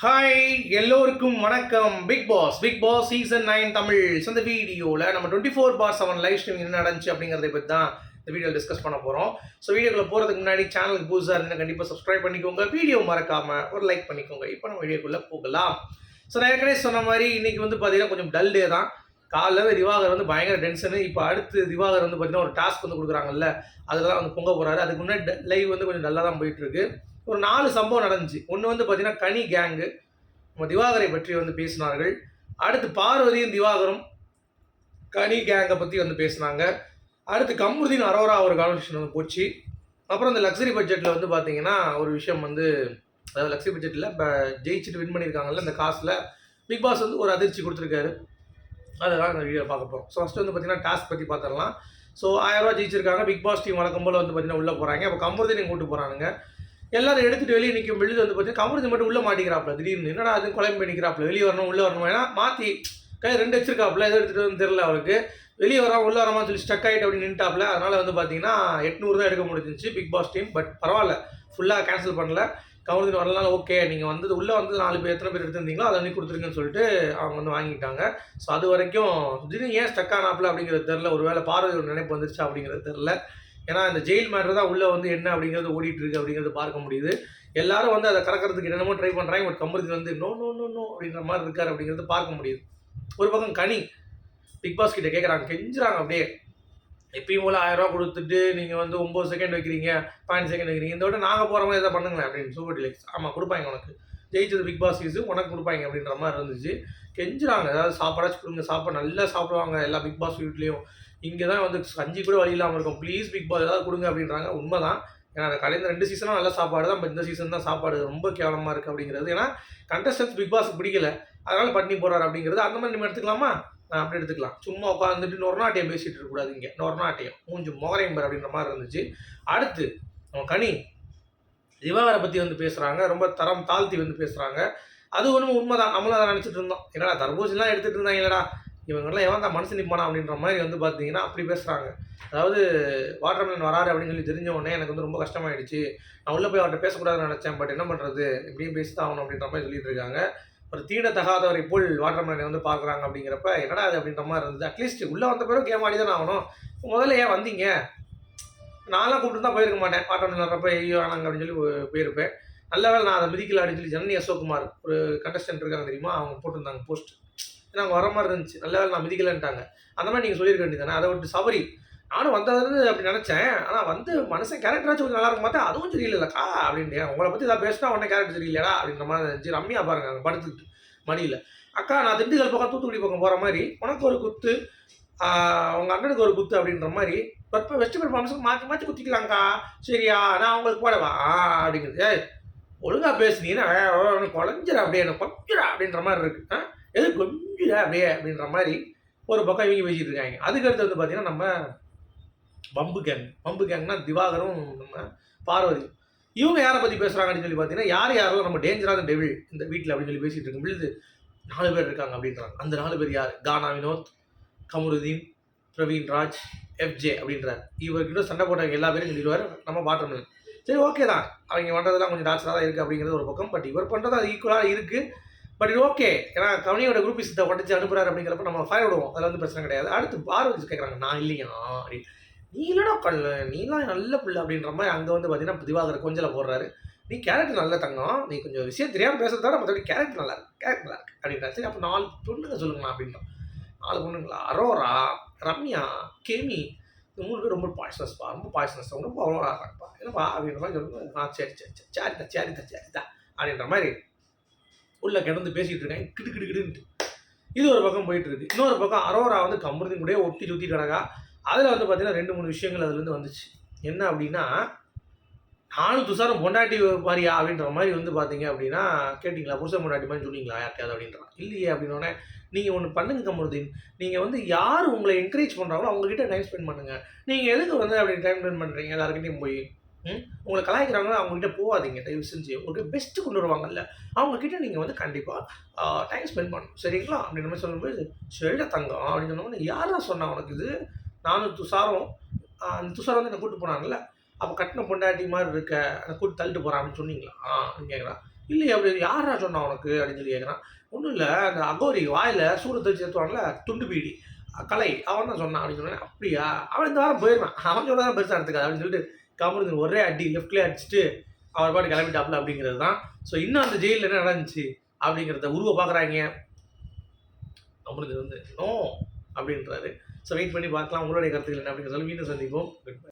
Hi எல்லோருக்கும் வணக்கம். Bigg Boss season 9 Tamil. இந்த வீடியோவில் நம்ம 24/7 லைவ் ஸ்ட்ரீம் என்ன நடந்துச்சு அப்படிங்கிறத பற்றி தான் இந்த வீடியோவில் டிஸ்கஸ் பண்ண போகிறோம். ஸோ வீடியோக்குள்ள போகிறதுக்கு முன்னாடி சேனலுக்கு புதுசாக இருந்தால் கண்டிப்பாக சப்ஸ்கிரைப் பண்ணிக்கோங்க, வீடியோ மறக்காமல் ஒரு லைக் பண்ணிக்கோங்க. இப்போ நம்ம வீடியோக்குள்ளே போகலாம். ஸோ நான் ஏற்கனவே சொன்ன மாதிரி இன்றைக்கி வந்து பார்த்தீங்கன்னா கொஞ்சம் டல் டே தான். காலையில் திவாகர் வந்து பயங்கர டென்ஷனு. இப்போ அடுத்து திவாகர் வந்து பார்த்தீங்கன்னா ஒரு டாஸ்க் வந்து கொடுக்குறாங்கல்ல, அதெல்லாம் வந்து பொங்க போகிறாரு. அதுக்கு முன்னாடி லைவ் வந்து கொஞ்சம் டல்லாக தான் போயிட்டுருக்கு. ஒரு 4 சம்பவம் நடந்துச்சு. ஒன்று வந்து பார்த்தீங்கன்னா கனி கேங்கு நம்ம திவாகரை பற்றி வந்து பேசினார்கள். அடுத்து பார்வதியும் திவாகரும் கனி கேங்கை பற்றி வந்து பேசினாங்க. அடுத்து கமருதீன் அரோரா ஒரு கான்வர்சேஷன் வந்து போச்சு. அப்புறம் இந்த லக்ஸரி பட்ஜெட்டில் வந்து பார்த்தீங்கன்னா ஒரு விஷயம் வந்து, அதாவது லக்ஸரி பட்ஜெட்டில் இப்போ ஜெயிச்சுட்டு வின் பண்ணியிருக்காங்கல்ல, இந்த காசில் பிக் பாஸ் வந்து ஒரு அதிர்ச்சி கொடுத்துருக்காரு. அதெல்லாம் இந்த வீடியோ பார்க்க போகிறோம். ஸோ ஃபஸ்ட்டு வந்து பார்த்தீங்கன்னா டாஸ்க் பற்றி பார்த்துடலாம். ஸோ 1000 ரூபா ஜெயிச்சிருக்காங்க. பிக் பாஸ் டீம் வழக்கம் போல் வந்து பார்த்தீங்கன்னா உள்ளே போகிறாங்க. அப்போ கமருதீனை கூட்டு போகிறானுங்க. எல்லாரும் எடுத்துகிட்டு வெளியே நிற்கும் பொழுது வந்து பார்த்தீங்கன்னா கமருதீன் மட்டும் உள்ளே மாட்டிக்கிறாப்புல. திடீர்னு என்னடா அது குழம்பு பண்ணிக்கிறாப்புல, வெளியே வரணும் உள்ளே வரணும், ஏன்னா மாற்றி கை 2 வச்சிருக்காப்புல, எதை எடுத்துகிட்டு வந்து தெரில அவருக்கு. வெளியே வராமல் உள்ளே வராமல் சொல்லி ஸ்டக் ஆகிட்டு அப்படின்னு நின்ட்டாப்புல. அதனால் வந்து பார்த்தீங்கன்னா 800 தான் எடுக்க முடிஞ்சிச்சு பிக் பாஸ் டீம். பட் பரவாயில்ல, ஃபுல்லாக கேன்சல் பண்ணல. கமருதீன் வரலாம், ஓகே நீங்கள் வந்து உள்ளே வந்து 4 பேர் எத்தனை பேர் எடுத்துருந்தீங்களோ அதை வந்து கொடுத்துருங்கன்னு சொல்லிட்டு அவங்க வந்து வாங்கிட்டாங்க. ஸோ அது வரைக்கும் திடீர்னு ஏன் ஸ்டக் ஆனாப்புல அப்படிங்கிறது தெரில. ஒரு வேளை பார்வதியோட நினைப்பு வந்துருச்சா அப்படிங்கிறது தெரில. ஏன்னா இந்த ஜெயில் மேட்ரு தான் உள்ளே வந்து என்ன அப்படிங்கிறது ஓடிட்டு இருக்கு அப்படிங்கிறது பார்க்க முடியுது. எல்லாரும் வந்து அதை கறக்கிறதுக்கு என்னென்னமோ ட்ரை பண்ணுறாங்க. பட் கமருதீன் வந்து நோ நோ நோ நோ அப்படின்ற மாதிரி இருக்கார் அப்படிங்கிறது பார்க்க முடியுது. ஒரு பக்கம் கனி பிக் பாஸ் கிட்ட கேட்குறாங்க, கெஞ்சுறாங்க அப்படியே. எப்பயும் போல் 1000 ரூபா கொடுத்துட்டு நீங்கள் வந்து 9 செகண்ட் வைக்கிறீங்க, 5 செகண்ட் வைக்கிறீங்க, இந்த விட நாங்கள் போகிற மாதிரி எதாவது பண்ணுங்களேன் அப்படின்னு. சூப்பர் டிலக்ஸ் ஆமாம் கொடுப்பாங்க, உனக்கு ஜெயிச்சது பிக் பாஸ் சீஸு உனக்கு கொடுப்பாங்க அப்படின்ற மாதிரி இருந்துச்சு. கெஞ்சுறாங்க, ஏதாவது சாப்பாடாச்சும் கொடுங்க, சாப்பாடு நல்லா சாப்பிடுவாங்க எல்லா பிக் பாஸ் வீட்லேயும். இங்கே தான் வந்து கஞ்சி கூட வழி இல்லாமல் இருக்கும், ப்ளீஸ் பிக் பாஸ் ஏதாவது கொடுங்க அப்படின்றாங்க. உண்மை தான். ஏன்னா அந்த கடைந்த 2 சீசனும் நல்ல சாப்பாடு தான். பட் இந்த சீசன் தான் சாப்பாடு ரொம்ப கேவலமாக இருக்குது அப்படிங்கிறது. ஏன்னா கண்டஸ்டன்ஸ் பிக் பாஸுக்கு பிடிக்கல, அதனால் பண்ணி போகிறார் அப்படிங்கிறது. அந்த மாதிரி நம்ம எடுத்துக்கலாமா? அப்படி எடுத்துக்கலாம். சும்மா உட்காந்துட்டு நொறநாட்டியம் பேசிகிட்டு இருக்கக்கூடாது இங்கே. நொறநாட்டியம் மூஞ்சி மோகரையம்பர் அப்படின்ற மாதிரி இருந்துச்சு. அடுத்து நம்ம கனி திவாகரை பற்றி வந்து பேசுகிறாங்க, ரொம்ப தரம் தாழ்த்தி வந்து பேசுகிறாங்க. அது ஒன்றும் உண்மை தான். நம்மளும் அதை நினச்சிட்டு இருந்தோம். என்னடா தர்பூசணிலாம் எடுத்துகிட்டு இருந்தாங்க, இல்லைடா இவங்கெல்லாம் எவன் தான் மனசு நிற்பானா அப்படின்ற மாதிரி வந்து பார்த்தீங்கன்னா அப்படி பேசுகிறாங்க. அதாவது வாட்டர்மேன் வராரு அப்படின்னு சொல்லி தெரிஞ்ச உடனே எனக்கு வந்து ரொம்ப கஷ்டமாயிடுச்சு. நான் உள்ளே போய் அவர்கிட்ட பேசக்கூடாதுன்னு நினச்சேன். பட் என்ன பண்ணுறது, இப்படியும் பேசி தான் ஆகணும் அப்படின்ற மாதிரி சொல்லிட்டு இருக்காங்க. ஒரு தீண்டத்தகாதவரை போல் வாட்டர்மேனை வந்து பார்க்குறாங்க அப்படிங்கிறப்ப என்னடா அது அப்படின்ற மாதிரி இருந்தது. அட்லீஸ்ட் உள்ளே வந்த பிறகு கேம் ஆடி தானே ஆகணும். முதல்ல ஏன் வந்தீங்க? நான்லாம் கூப்பிட்டு தான் போயிருக்க மாட்டேன். வாட்டர்மேன் வர்றப்ப ஐயோ ஆனாங்க அப்படின்னு சொல்லி போயிருப்பேன். நல்ல வேலை நான் அதை மிதிக்கல அப்படின்னு சொல்லி ஜனனி அசோக்குமார் ஒரு கண்டஸ்டன்ட் இருக்காங்க தெரியுமா, அவங்க போட்டிருந்தாங்க போஸ்ட். ஏன்னா அவங்க வர மாதிரி இருந்துச்சு. நல்ல வேலை நான் மிதிக்கலன்ட்டாங்க. அந்த மாதிரி நீங்கள் சொல்லியிருக்க வேண்டியதானே. அதை விட்டு சபரி நானும் வந்தது அப்படி நினச்சேன். ஆனால் வந்து மனுஷன் கேரக்டராச்சும் கொஞ்சம் நல்லா இருக்கும் பார்த்தா அதுவும் சரியில்லைக்கா அப்படின்ட்டு. உங்களை பற்றி தான் பேசினா உடனே கேரக்டர் சரியில்லையா அப்படின்ற மாதிரி இருந்துச்சு. ரம்யா பாருங்க அங்கே படுத்துக்கிட்டு மடியில், அக்கா நான் திண்டுக்கல் பக்கம் தூத்துக்குடி பக்கம் போகிற மாதிரி உனக்கு ஒரு குத்து, உங்கள் அண்ணனுக்கு ஒரு குத்து அப்படின்ற மாதிரி வெஸ்ட் பெருமா அம்சம் மாற்றி மாற்றி குத்திக்கலாங்க்கா, சரியா நான் உங்களுக்கு போடவா அப்படிங்கிறது. ஒழுங்காக பேசுனீங்கன்னா குழஞ்சிட அப்படியே எனக்கு கொஞ்சிடா அப்படின்ற மாதிரி இருக்குது. எது கொஞ்சிடா அப்படியே அப்படின்ற மாதிரி ஒரு பக்கம் இவங்க பேசிகிட்டு இருக்காங்க. அதுக்கடுத்து வந்து பார்த்தீங்கன்னா நம்ம பம்பு கேங்னா திவாகரும் நம்ம பார்வதி. இவங்க யாரை பற்றி பேசுகிறாங்க அப்படின்னு சொல்லி பார்த்தீங்கன்னா யாரெல்லாம் நம்ம டேஞ்சரான டெவில் இந்த வீட்டில் அப்படின்னு சொல்லி பேசிகிட்டு இருக்கும் பொழுது 4 பேர் இருக்காங்க அப்படின்றாங்க. அந்த 4 பேர் யார்? கானா வினோத், கமருதீன், பிரவீன் ராஜ், எஃப்ஜே அப்படின்றார். இவர்கிட்ட சண்டை போட்டவங்க எல்லா பேரும் சொல்லிடுவார் நம்ம வாட்டர்மேன். சரி ஓகே தான், அவங்க பண்ணுறதெல்லாம் கொஞ்சம் டார்ச்சராக தான் இருக்குது அப்படிங்கிறது ஒரு பக்கம். பட் இவர் பண்ணுறது அது ஈக்குவலாக இருக்குது. பட் இது ஓகே, ஏன்னா கவனியோட குரூப் இசத்தை உடச்சி அனுப்புறாரு அப்படிங்கிறப்ப நம்ம ஃபயர் விடுவோம், அதில் வந்து பிரச்சனை கிடையாது. அடுத்து பார்வதி கேட்குறாங்க, நான் இல்லையா அப்படின்னு. நீ இல்லைனா கல்ல, நீலாம் நல்ல பிள்ளை அப்படின்ற மாதிரி அங்கே வந்து பார்த்தீங்கன்னா திவாகர் கொஞ்சம் போடுறாரு. நீ கேரக்டர் நல்ல தங்கம், நீ கொஞ்சம் விஷயம் தெரியாமல் பேசுறதா மற்றபடி கேரக்டர் நல்லா இருக்கு அப்படின்றா. சரி அப்போ 4 பொண்ணுங்க சொல்லுங்களா அப்படின்றோம். 4 பொண்ணுங்களா? அரோரா, ரம்யா, கெமி, இந்த 3 பேர் ரொம்ப பாய்சனஸ்ப்பா, ரொம்ப பாய்சனஸ், ரொம்ப அவ்வளோ ஆகிறாங்கப்பா என்னப்பா அப்படின்ற மாதிரி சொல்லுங்க. சரிதான் அப்படின்ற மாதிரி உள்ள கிடந்து பேசிகிட்டு இருக்கேன் கிடுன்ட்டு. இது ஒரு பக்கம் போயிட்டு இருக்கு. இன்னொரு பக்கம் அரோரா வந்து கமருதீன் கூட ஒட்டி சுற்றி கிடக்கா. அதில் வந்து பார்த்தீங்கன்னா 2-3 விஷயங்கள் அதுலேருந்து வந்துச்சு. என்ன அப்படின்னா, நானும் துஷாரும் பொண்டாட்டி மாதிரியா அப்படின்ற மாதிரி வந்து பார்த்தீங்க அப்படின்னா, கேட்டிங்களா புருஷன் பொண்டாட்டி மாதிரி சொன்னீங்களா யார்ட்டையாவது அப்படின்றான். இல்லையே அப்படின்னோடனே, நீங்கள் ஒன்று பண்ணுங்க கமருதீன், நீங்கள் வந்து யார் உங்களை என்கரேஜ் பண்ணுறாங்களோ அவங்ககிட்ட டைம் ஸ்பெண்ட் பண்ணுங்கள். நீங்கள் எதுக்கு வந்து அப்படி டைம் ஸ்பெண்ட் பண்ணுறீங்க எல்லாருக்கிட்டையும் போய்? உங்களை கலாய்க்கிறாங்களோ அவங்ககிட்ட போகாதீங்க, தயவு செஞ்சு. உங்களுக்கு பெஸ்ட்டு கொண்டு வருவாங்கல்ல, அவங்கக்கிட்ட நீங்கள் வந்து கண்டிப்பாக டைம் ஸ்பெண்ட் பண்ணணும், சரிங்களா அப்படின்ற மாதிரி சொல்லும்போது, சரிடா தங்கம் அப்படின்னு சொன்னோம்னா, யாரா சொன்னா உனக்கு இது? நானும் துஷாரும் அந்த துஷார் வந்து என்னை கூப்பிட்டு போனாங்கல்ல, அப்போ கட்டின பொண்டாட்டி மாதிரி இருக்க, அதை கூட்டு தள்ளிட்டு போகிறான் அப்படின்னு சொன்னீங்களா அப்படின்னு கேட்குறான். இல்லையே அப்படி யாரா சொன்னா உனக்கு அப்படின்னு சொல்லி கேட்குறான். ஒன்றும் இல்லை, அந்த அகோரி வாயில் சூரத்தை வச்சு ஏற்றுவான்ல துண்டு பீடி கலை அவன் தான் சொன்னான் அப்படின்னு சொன்னேன். அப்படியா, அவன் இந்த வாரம் போயிருவான், அவன் சொன்னதான் பெருசாக எடுத்துக்காது அப்படின்னு சொல்லிட்டு கமருது ஒரே அடி லெஃப்ட்லேயே அடிச்சுட்டு அவர் பாட்டு கிளம்பிட்டாப்புல அப்படிங்கிறது தான். ஸோ இன்னும் அந்த ஜெயிலில் என்ன நடந்துச்சு அப்படிங்கிறத உருவ பார்க்குறாங்க. கமருது நோ அப்படின்றாரு. ஸோ வெயிட் பண்ணி பார்க்கலாம் உங்களுடைய கருத்துக்கள் என்ன அப்படிங்கிறதால மீண்டும் சந்திப்போம். Good bye.